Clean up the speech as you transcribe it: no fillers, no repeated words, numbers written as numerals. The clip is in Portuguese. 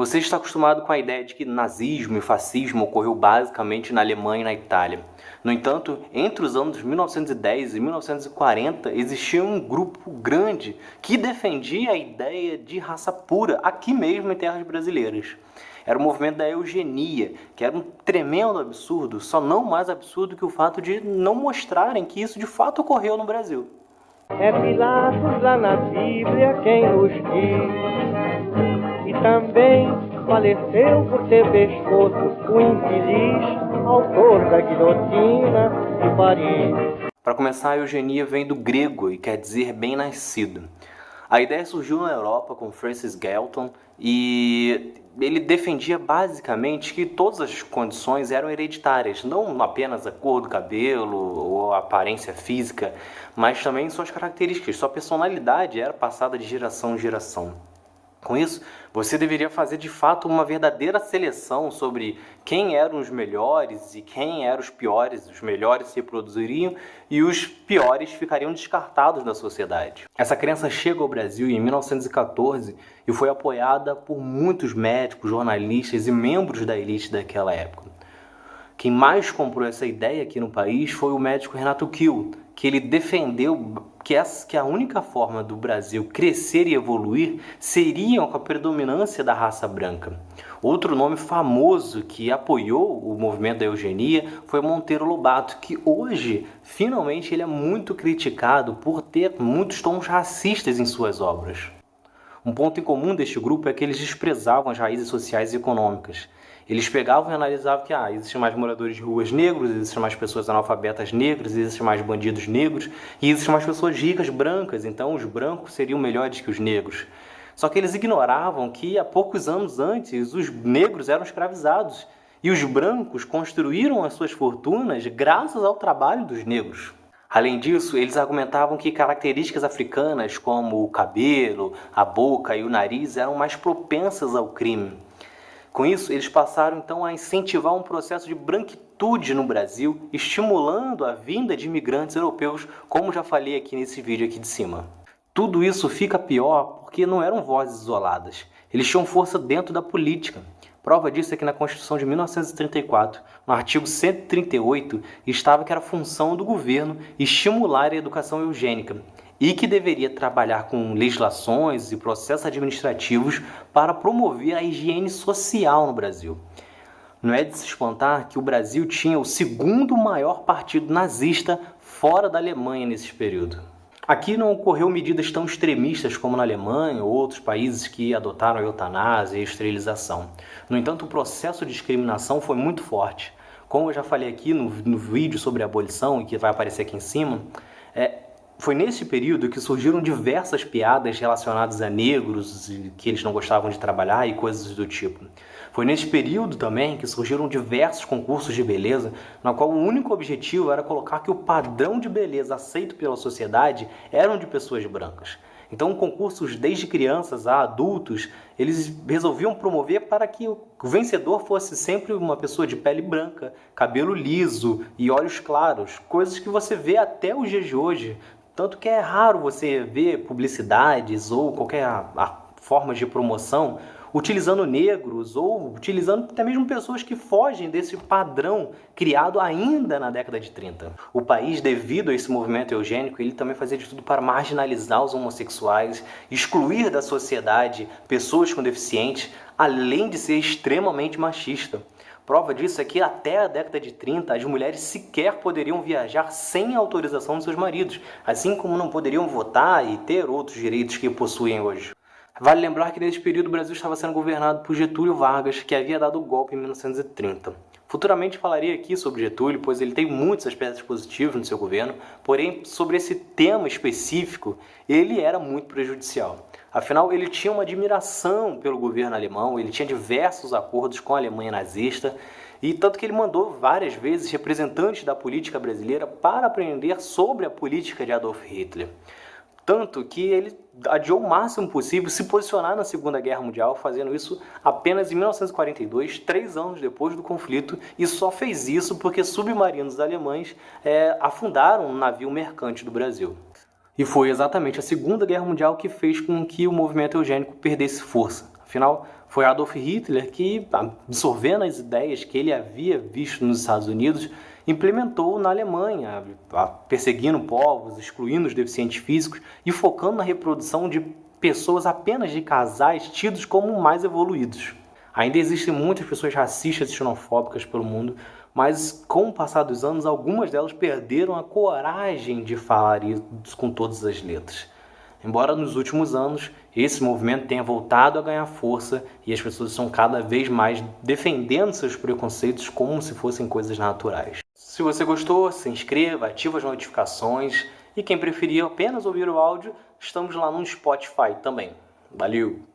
Você está acostumado com a ideia de que nazismo e fascismo ocorreu basicamente na Alemanha e na Itália. No entanto, entre os anos 1910 e 1940, existia um grupo grande que defendia a ideia de raça pura aqui mesmo em terras brasileiras. Era o movimento da eugenia, que era um tremendo absurdo, só não mais absurdo que o fato de não mostrarem que isso de fato ocorreu no Brasil. É Pilatos lá na Bíblia quem nos diz, e também faleceu por ter pescoço o infeliz autor da guilhotina de Paris. Para começar, a eugenia vem do grego e quer dizer bem-nascido. A ideia surgiu na Europa com Francis Galton e ele defendia basicamente que todas as condições eram hereditárias, não apenas a cor do cabelo ou a aparência física, mas também suas características, sua personalidade era passada de geração em geração. Com isso, você deveria fazer de fato uma verdadeira seleção sobre quem eram os melhores e quem eram os piores. Os melhores se reproduziriam e os piores ficariam descartados da sociedade. Essa crença chega ao Brasil em 1914 e foi apoiada por muitos médicos, jornalistas e membros da elite daquela época. Quem mais comprou essa ideia aqui no país foi o médico Renato Kiel, que ele defendeu que a única forma do Brasil crescer e evoluir seria com a predominância da raça branca. Outro nome famoso que apoiou o movimento da eugenia foi Monteiro Lobato, que hoje, finalmente, ele é muito criticado por ter muitos tons racistas em suas obras. Um ponto em comum deste grupo é que eles desprezavam as raízes sociais e econômicas. Eles pegavam e analisavam que existem mais moradores de ruas negros, existem mais pessoas analfabetas negras, existem mais bandidos negros e existem mais pessoas ricas brancas, então os brancos seriam melhores que os negros. Só que eles ignoravam que há poucos anos antes os negros eram escravizados e os brancos construíram as suas fortunas graças ao trabalho dos negros. Além disso, eles argumentavam que características africanas como o cabelo, a boca e o nariz eram mais propensas ao crime. Com isso, eles passaram então a incentivar um processo de branquitude no Brasil, estimulando a vinda de imigrantes europeus, como já falei aqui nesse vídeo aqui de cima. Tudo isso fica pior porque não eram vozes isoladas, eles tinham força dentro da política. Prova disso é que na Constituição de 1934, no artigo 138, estava que era função do governo estimular a educação eugênica e que deveria trabalhar com legislações e processos administrativos para promover a higiene social no Brasil. Não é de se espantar que o Brasil tinha o segundo maior partido nazista fora da Alemanha nesse período. Aqui não ocorreu medidas tão extremistas como na Alemanha ou outros países que adotaram a eutanásia e a esterilização. No entanto, o processo de discriminação foi muito forte. Como eu já falei aqui no vídeo sobre a abolição, e que vai aparecer aqui em cima, foi nesse período que surgiram diversas piadas relacionadas a negros, que eles não gostavam de trabalhar e coisas do tipo. Foi nesse período também que surgiram diversos concursos de beleza, na qual o único objetivo era colocar que o padrão de beleza aceito pela sociedade eram de pessoas brancas. Então, concursos desde crianças a adultos, eles resolviam promover para que o vencedor fosse sempre uma pessoa de pele branca, cabelo liso e olhos claros, coisas que você vê até os dias de hoje. Tanto que é raro você ver publicidades ou qualquer forma de promoção utilizando negros ou utilizando até mesmo pessoas que fogem desse padrão criado ainda na década de 30. O país, devido a esse movimento eugênico, ele também fazia de tudo para marginalizar os homossexuais, excluir da sociedade pessoas com deficientes, além de ser extremamente machista. Prova disso é que até a década de 30 as mulheres sequer poderiam viajar sem autorização de seus maridos, assim como não poderiam votar e ter outros direitos que possuem hoje. Vale lembrar que nesse período o Brasil estava sendo governado por Getúlio Vargas, que havia dado o golpe em 1930. Futuramente falaria aqui sobre Getúlio, pois ele tem muitos aspectos positivos no seu governo, porém sobre esse tema específico ele era muito prejudicial. Afinal, ele tinha uma admiração pelo governo alemão, ele tinha diversos acordos com a Alemanha nazista, e tanto que ele mandou várias vezes representantes da política brasileira para aprender sobre a política de Adolf Hitler. Tanto que ele adiou o máximo possível se posicionar na Segunda Guerra Mundial, fazendo isso apenas em 1942, 3 anos depois do conflito, e só fez isso porque submarinos alemães afundaram um navio mercante do Brasil. E foi exatamente a Segunda Guerra Mundial que fez com que o movimento eugênico perdesse força. Afinal, Foi Adolf Hitler que, absorvendo as ideias que ele havia visto nos Estados Unidos, implementou na Alemanha, perseguindo povos, excluindo os deficientes físicos e focando na reprodução de pessoas apenas de casais tidos como mais evoluídos. Ainda existem muitas pessoas racistas e xenofóbicas pelo mundo, mas com o passar dos anos, algumas delas perderam a coragem de falar isso com todas as letras. Embora nos últimos anos esse movimento tenha voltado a ganhar força e as pessoas estão cada vez mais defendendo seus preconceitos como se fossem coisas naturais. Se você gostou, se inscreva, ative as notificações e quem preferir apenas ouvir o áudio, estamos lá no Spotify também. Valeu!